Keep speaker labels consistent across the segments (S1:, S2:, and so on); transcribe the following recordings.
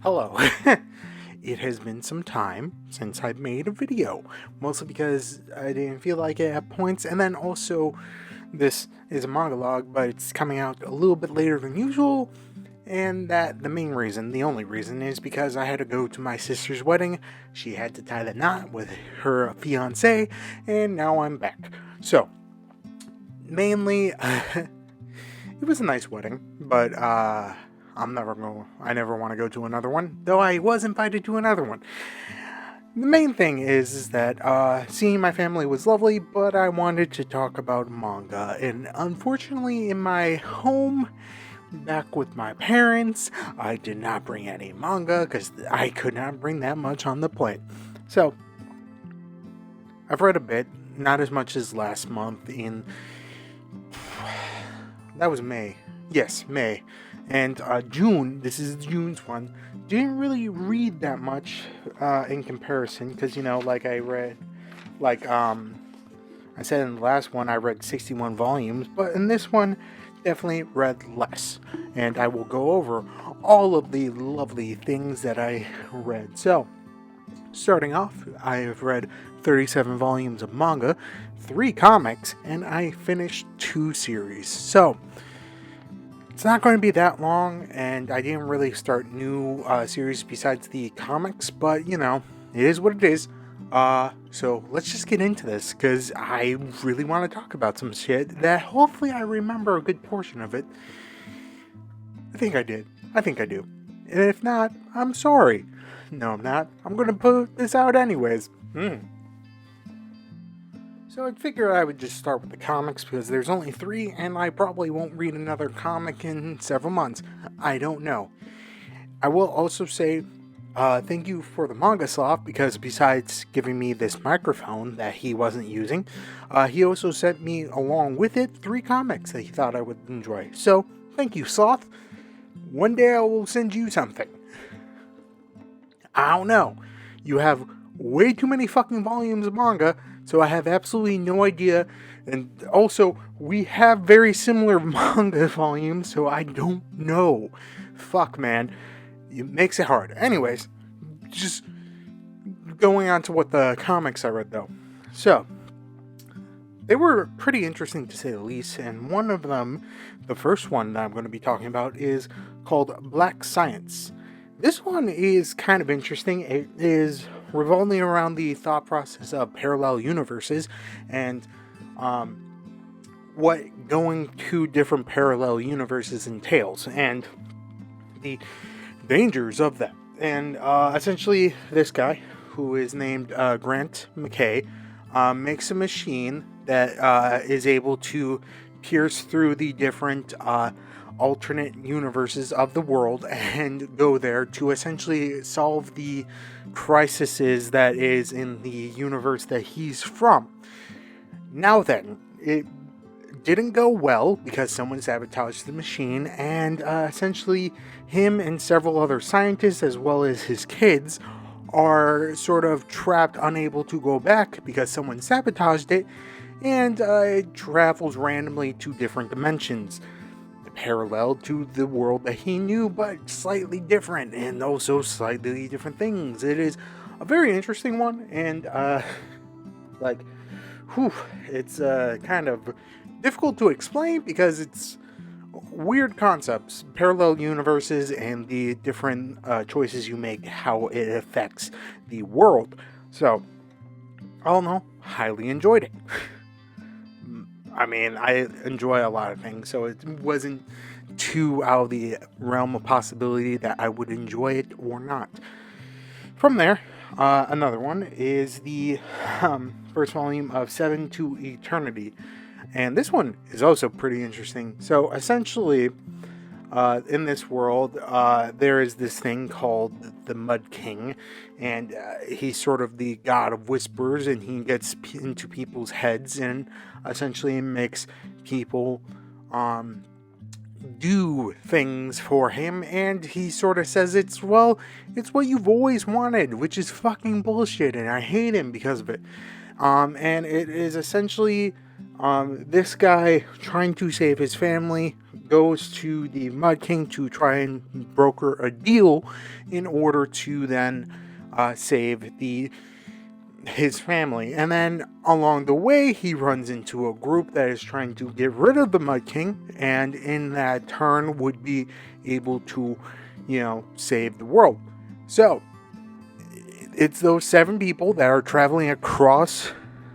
S1: Hello. It has been some time since I've made a video, mostly because I didn't feel like it at points, and then also this is a manga log, but it's coming out a little bit later than usual, and that the main reason, the only reason, is because I had to go to my sister's wedding. She had to tie the knot with her fiance, and now I'm back. So, mainly, it was a nice wedding, but I never want to go to another one, though I was invited to another one. The main thing is that seeing my family was lovely, but I wanted to talk about manga, and unfortunately in my home, back with my parents, I did not bring any manga, because I could not bring that much on the plane. So, I've read a bit, not as much as last month that was May. Yes, May. And June, this is June's one, didn't really read that much in comparison, because, like I said in the last one, I read 61 volumes, but in this one, definitely read less. And I will go over all of the lovely things that I read. So, starting off, I have read 37 volumes of manga, 3 comics, and I finished 2 series. So, it's not going to be that long, and I didn't really start new series besides the comics, but, it is what it is. So let's just get into this, because I really want to talk about some shit that hopefully I remember a good portion of it. I think I did. I think I do. And if not, I'm sorry. No, I'm not. I'm going to put this out anyways. So I'd figure I would just start with the comics because there's only 3 and I probably won't read another comic in several months. I don't know. I will also say thank you for the Manga Sloth, because besides giving me this microphone that he wasn't using, he also sent me along with it 3 comics that he thought I would enjoy. So thank you, Sloth. One day I will send you something. I don't know. You have way too many fucking volumes of manga, so I have absolutely no idea. And also, we have very similar manga volumes, so I don't know. Fuck, man. It makes it hard. Anyways, just going on to what the comics I read, though. So, they were pretty interesting to say the least, and one of them, the first one that I'm going to be talking about, is called Black Science. This one is kind of interesting. It is revolving around the thought process of parallel universes and what going to different parallel universes entails and the dangers of that. And essentially, this guy, who is named Grant McKay, makes a machine that is able to pierce through the different alternate universes of the world and go there to essentially solve the crises that is in the universe that he's from. Now then, it didn't go well because someone sabotaged the machine, and essentially him and several other scientists, as well as his kids, are sort of trapped, unable to go back because someone sabotaged it, and it travels randomly to different dimensions, parallel to the world that he knew, but slightly different, and also slightly different things. It is a very interesting one, and it's kind of difficult to explain because it's weird concepts, parallel universes, and the different choices you make, how it affects the world. So, all in all, highly enjoyed it. I mean, I enjoy a lot of things, so it wasn't too out of the realm of possibility that I would enjoy it or not. From there, another one is the first volume of 7 to Eternity. And this one is also pretty interesting. So, essentially, in this world, there is this thing called the Mud King, and he's sort of the god of whispers, and he gets into people's heads and essentially makes people do things for him, and he sort of says it's what you've always wanted, which is fucking bullshit, and I hate him because of it. And it is essentially this guy trying to save his family, goes to the Mud King to try and broker a deal in order to then save his family. And then along the way, he runs into a group that is trying to get rid of the Mud King, and in that turn would be able to, save the world. So it's those 7 people that are traveling across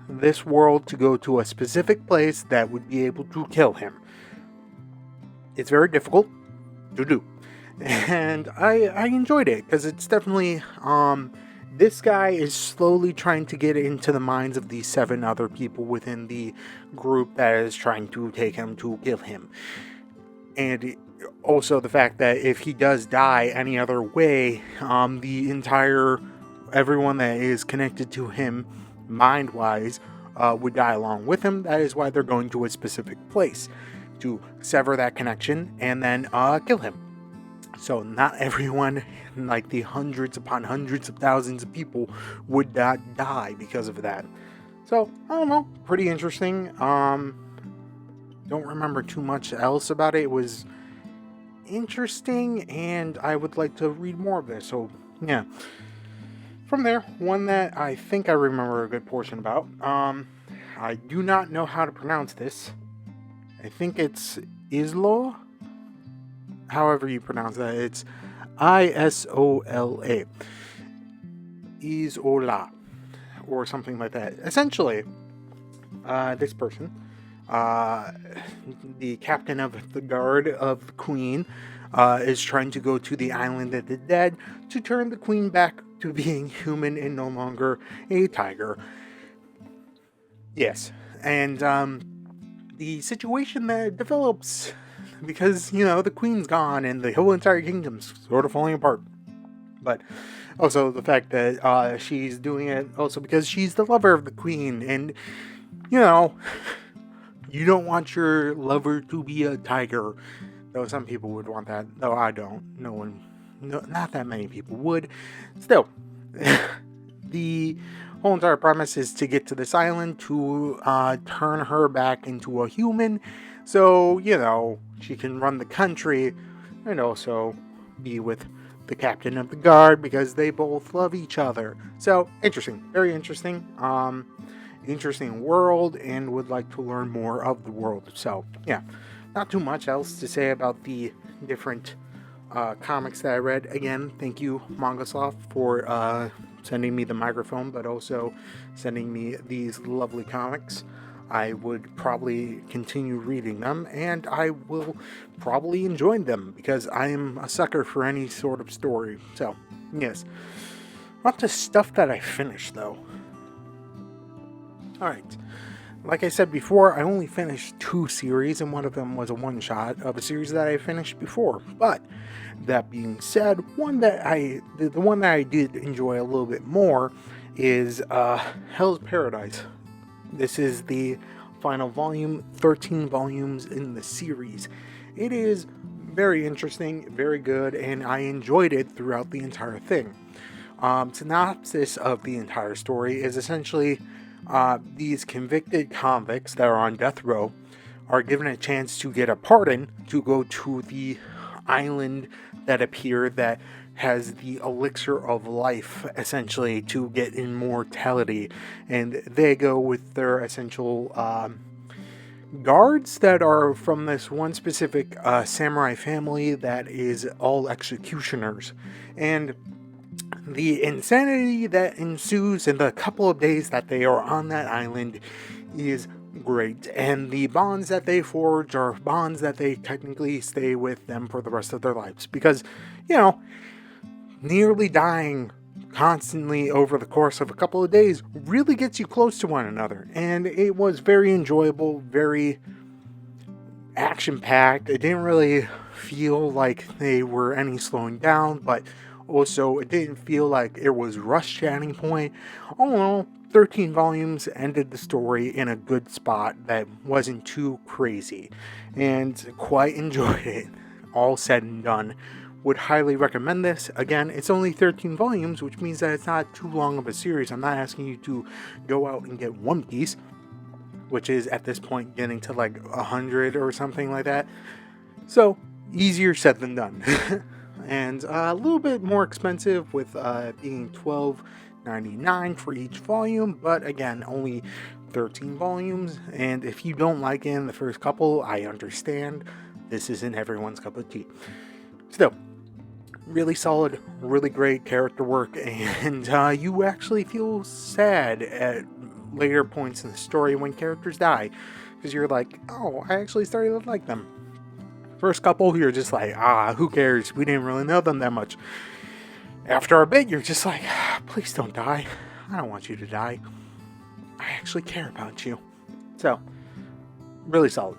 S1: this world to go to a specific place that would be able to kill him. It's very difficult to do, and I enjoyed it because it's definitely this guy is slowly trying to get into the minds of these 7 other people within the group that is trying to take him to kill him. And also the fact that if he does die any other way, the entire everyone that is connected to him mind-wise would die along with him. That is why they're going to a specific place to sever that connection and then kill him. So not everyone, like the hundreds upon hundreds of thousands of people, would not die because of that. So, I don't know, pretty interesting. Don't remember too much else about it. It was interesting, and I would like to read more of this. So, yeah. From there, one that I think I remember a good portion about. I do not know how to pronounce this. I think it's Isla. However you pronounce that, it's Isola. Isola. Or something like that. Essentially, this person, the captain of the guard of the queen, is trying to go to the island of the dead to turn the queen back to being human and no longer a tiger. Yes, and the situation that develops because, the queen's gone and the whole entire kingdom's sort of falling apart. But also the fact that she's doing it also because she's the lover of the queen, and, you don't want your lover to be a tiger. Though some people would want that, though I don't. Not that many people would. Still, the whole entire premise is to get to this island to turn her back into a human, so, she can run the country and also be with the captain of the guard because they both love each other. So, interesting. Very interesting. Interesting world, and would like to learn more of the world. So, yeah. Not too much else to say about the different comics that I read. Again, thank you, Manga Log, for sending me the microphone, but also sending me these lovely comics. I would probably continue reading them, and I will probably enjoy them because I am a sucker for any sort of story. So, yes. Not the stuff that I finished, though. Alright. Like I said before, I only finished 2 series, and one of them was a one-shot of a series that I finished before. But, that being said, the one that I did enjoy a little bit more is Hell's Paradise. This is the final volume, 13 volumes in the series. It is very interesting, very good, and I enjoyed it throughout the entire thing. Synopsis of the entire story is essentially these convicted convicts that are on death row are given a chance to get a pardon to go to the island that appeared that has the elixir of life, essentially, to get immortality. And they go with their essential guards that are from this one specific samurai family that is all executioners. And the insanity that ensues in the couple of days that they are on that island is great. And the bonds that they forge are bonds that they technically stay with them for the rest of their lives. Because, nearly dying constantly over the course of a couple of days really gets you close to one another. And it was very enjoyable, very action-packed. It didn't really feel like they were any slowing down, but also it didn't feel like it was rushed at any point. All in all, 13 volumes ended the story in a good spot that wasn't too crazy, and quite enjoyed it. All said and done, would highly recommend this. Again, it's only 13 volumes, which means that it's not too long of a series. I'm not asking you to go out and get One Piece, which is at this point getting to like 100 or something like that. So, easier said than done. And a little bit more expensive with being $12.99 for each volume, but again, only 13 volumes. And if you don't like it in the first couple, I understand. This isn't everyone's cup of tea. Still, really solid, really great character work, and you actually feel sad at later points in the story when characters die, because you're like, oh, I actually started to like them. First couple, you're just like, who cares? We didn't really know them that much. After a bit, you're just like, please don't die. I don't want you to die. I actually care about you. So, really solid.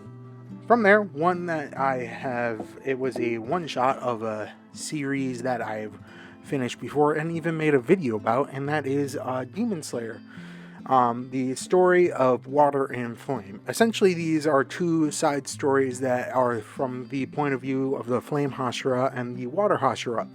S1: From there, one that I have, it was a one-shot of a series that I've finished before and even made a video about, and that is Demon Slayer. The story of Water and Flame. Essentially, these are two side stories that are from the point of view of the Flame Hashira and the Water Hashira.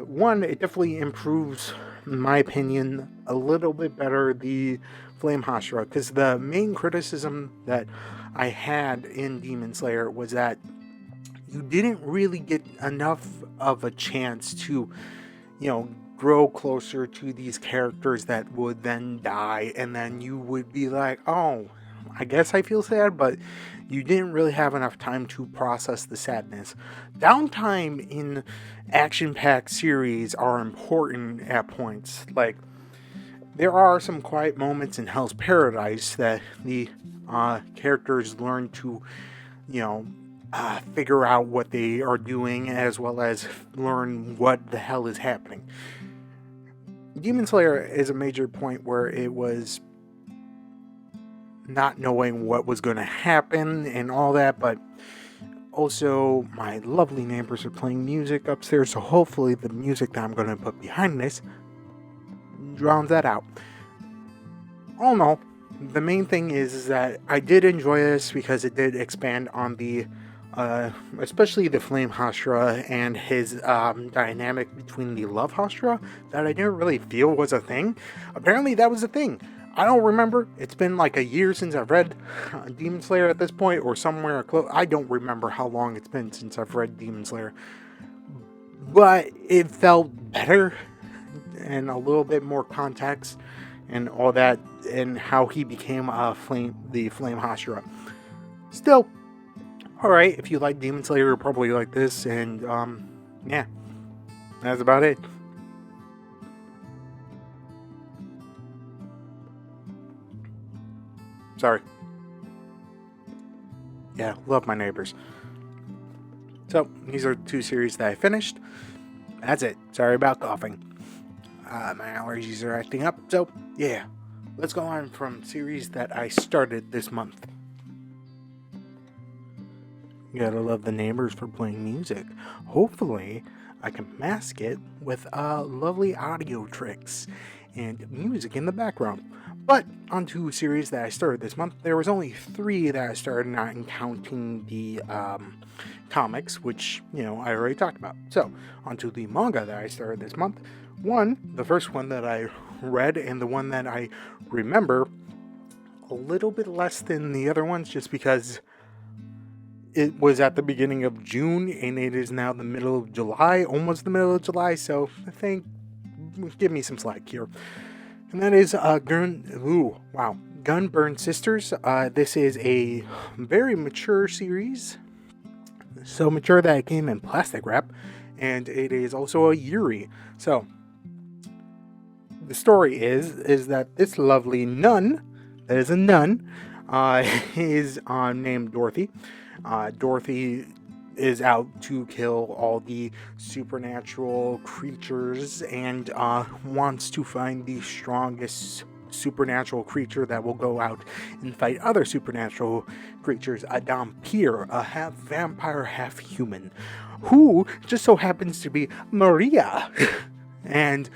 S1: One, it definitely improves, in my opinion, a little bit better the Flame Hashira, because the main criticism that I had in Demon Slayer was that you didn't really get enough of a chance to, grow closer to these characters that would then die, and then you would be like, oh, I guess I feel sad, but you didn't really have enough time to process the sadness. Downtime in action-packed series are important at points. Like, there are some quiet moments in Hell's Paradise that the characters learn to, figure out what they are doing, as well as learn what the hell is happening. Demon Slayer is a major point where it was not knowing what was going to happen and all that, but also my lovely neighbors are playing music upstairs, so hopefully the music that I'm going to put behind this drowns that out. All in all, the main thing is that I did enjoy this because it did expand on the especially the Flame Hashira and his dynamic between the Love Hashira that I didn't really feel was a thing. Apparently that was a thing. I don't remember. It's been like a year since I've read Demon Slayer at this point, or somewhere close. I don't remember how long it's been since I've read Demon Slayer. But it felt better and a little bit more context and all that, and how he became the Flame Hashira. Still, alright, if you like Demon Slayer, you'll probably like this, and yeah, that's about it. Sorry. Yeah, love my neighbors. So, these are two series that I finished. That's it. Sorry about coughing. My allergies are acting up, so yeah. Let's go on from series that I started this month. You gotta love the neighbors for playing music. Hopefully, I can mask it with lovely audio tricks and music in the background. But onto a series that I started this month. There was only 3 that I started, not counting the comics, which, I already talked about. So, onto the manga that I started this month. The first one that I read, and the one that I remember a little bit less than the other ones, just because it was at the beginning of June, and it is now the middle of July, almost the middle of July, so I think, give me some slack here. And that is Gunburn Sisters. This is a very mature series, so mature that it came in plastic wrap, and it is also a Yuri. So, the story is that this lovely nun, that is a nun, is named Dorothy. Dorothy is out to kill all the supernatural creatures and wants to find the strongest supernatural creature that will go out and fight other supernatural creatures. A Dhampir, a half vampire, half human, who just so happens to be Maria. And,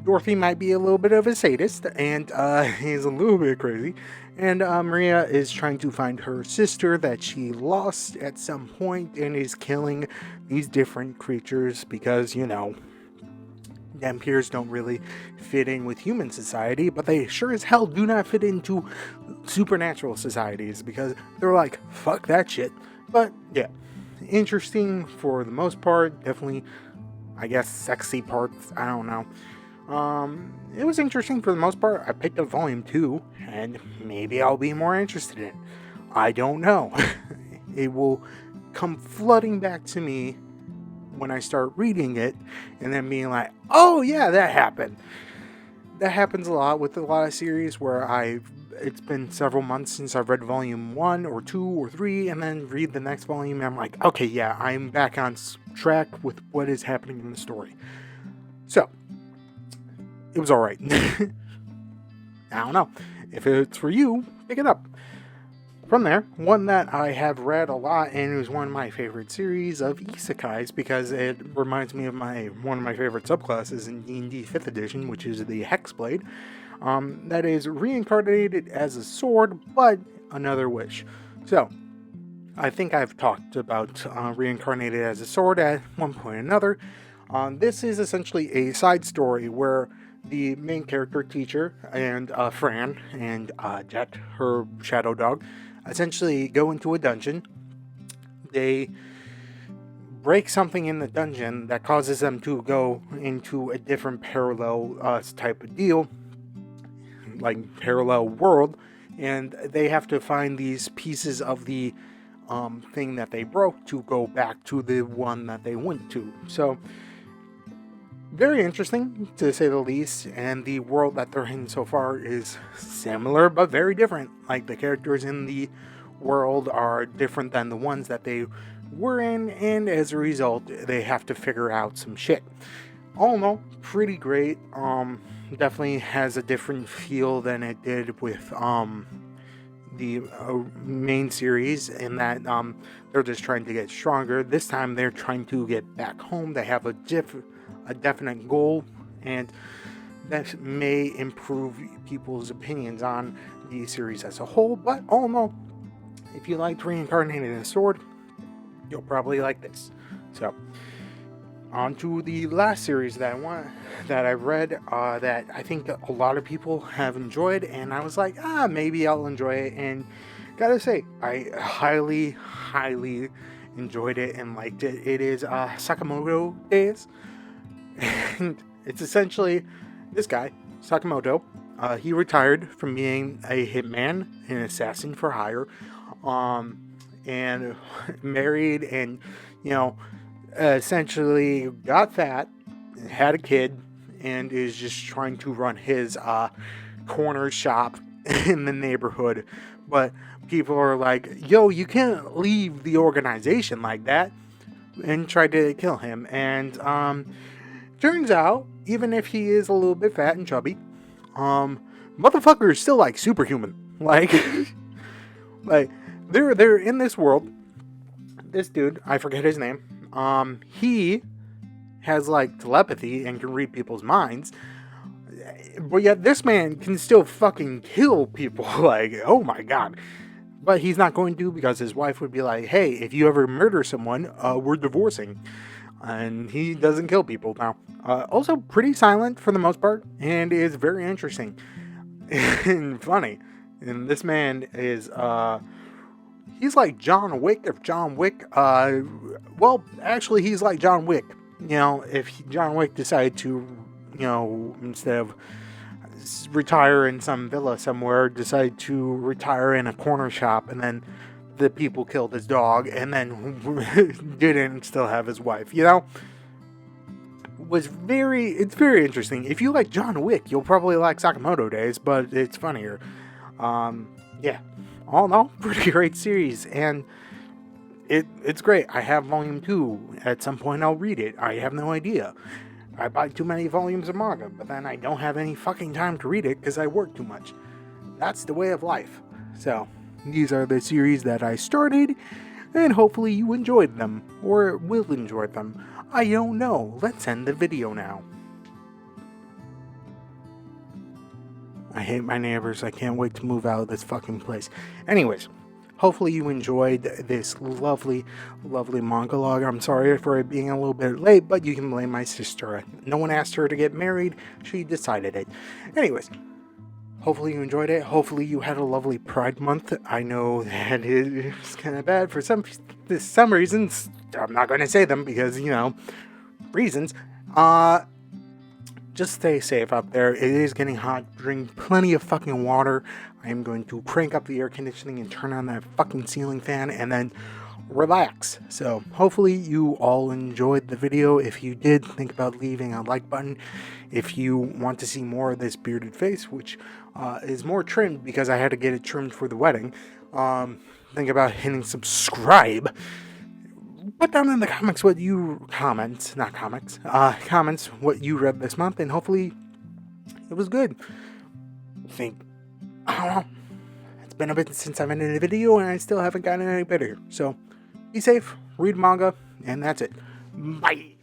S1: Dorothy might be a little bit of a sadist, and he's a little bit crazy. And Maria is trying to find her sister that she lost at some point and is killing these different creatures because, Vampires don't really fit in with human society, but they sure as hell do not fit into supernatural societies because they're like, fuck that shit. But yeah, interesting for the most part. Definitely, I guess, sexy parts. I don't know. It was interesting for the most part. I picked up volume 2, and maybe I'll be more interested in it. I don't know. It will come flooding back to me when I start reading it, and then being like, oh yeah, that happened. That happens a lot with a lot of series where it's been several months since I've read volume 1 or 2 or 3, and then read the next volume, and I'm like, okay, yeah, I'm back on track with what is happening in the story. So, it was alright. I don't know. If it's for you, pick it up. From there, one that I have read a lot, and it was one of my favorite series of isekais because it reminds me of one of my favorite subclasses in D&D 5th edition, which is the Hexblade. That is reincarnated as a sword, but another wish. So, I think I've talked about reincarnated as a sword at one point or another. This is essentially a side story where the main character, teacher, and Fran, and Jet, her shadow dog, essentially go into a dungeon. They break something in the dungeon that causes them to go into a different parallel type of deal, like parallel world, and they have to find these pieces of the thing that they broke to go back to the one that they went to. So, very interesting, to say the least, and the world that they're in so far is similar, but very different. Like, the characters in the world are different than the ones that they were in, and as a result, they have to figure out some shit. All in all, pretty great. Definitely has a different feel than it did with the main series, in that they're just trying to get stronger. This time, they're trying to get back home. They have a definite goal, and that may improve people's opinions on the series as a whole. But all in all, if you liked Reincarnated as a Sword, you'll probably like this. So, on to the last series that I've read that I think a lot of people have enjoyed, and I was like, maybe I'll enjoy it. And gotta say, I highly enjoyed it and liked it. It is Sakamoto Days. And it's essentially this guy, Sakamoto. He retired from being a hitman, an assassin for hire, and married, and essentially got fat, had a kid, and is just trying to run his corner shop in the neighborhood. But people are like, yo, you can't leave the organization like that, and tried to kill him. And turns out, even if he is a little bit fat and chubby, motherfucker is still like superhuman. Like, like they're in this world. This dude, I forget his name. He has like telepathy and can read people's minds. But yet this man can still fucking kill people. Like, oh my god. But he's not going to, because his wife would be like, hey, if you ever murder someone, we're divorcing. And he doesn't kill people now. Also pretty silent for the most part, and is very interesting and funny. And this man is he's like John Wick. If John Wick, well, actually, he's like John Wick. If John Wick decided to, instead of retire in some villa somewhere, decide to retire in a corner shop, and then the people killed his dog, and then didn't still have his wife. It's very interesting. If you like John Wick, you'll probably like Sakamoto Days, but it's funnier. Yeah. All in all, pretty great series, and it's great. I have volume 2. At some point I'll read it. I have no idea. I buy too many volumes of manga, but then I don't have any fucking time to read it because I work too much. That's the way of life. So, these are the series that I started, and hopefully you enjoyed them, or will enjoy them. I don't know. Let's end the video now. I hate my neighbors. I can't wait to move out of this fucking place. Anyways, hopefully you enjoyed this lovely, lovely manga log. I'm sorry for it being a little bit late, but you can blame my sister. No one asked her to get married, she decided it. Anyways, hopefully you enjoyed it. Hopefully you had a lovely Pride Month. I know that it's kind of bad for some reasons. I'm not going to say them because, reasons. Just stay safe out there. It is getting hot. Drink plenty of fucking water. I am going to crank up the air conditioning and turn on that fucking ceiling fan and then relax. So hopefully you all enjoyed the video. If you did, think about leaving a like button. If you want to see more of this bearded face, which is more trimmed because I had to get it trimmed for the wedding, think about hitting subscribe. Put down in the comments what you comments what you read this month, and hopefully it was good. I don't know. It's been a bit since I've ended a video, and I still haven't gotten any better. So be safe, read manga, and that's it. Bye.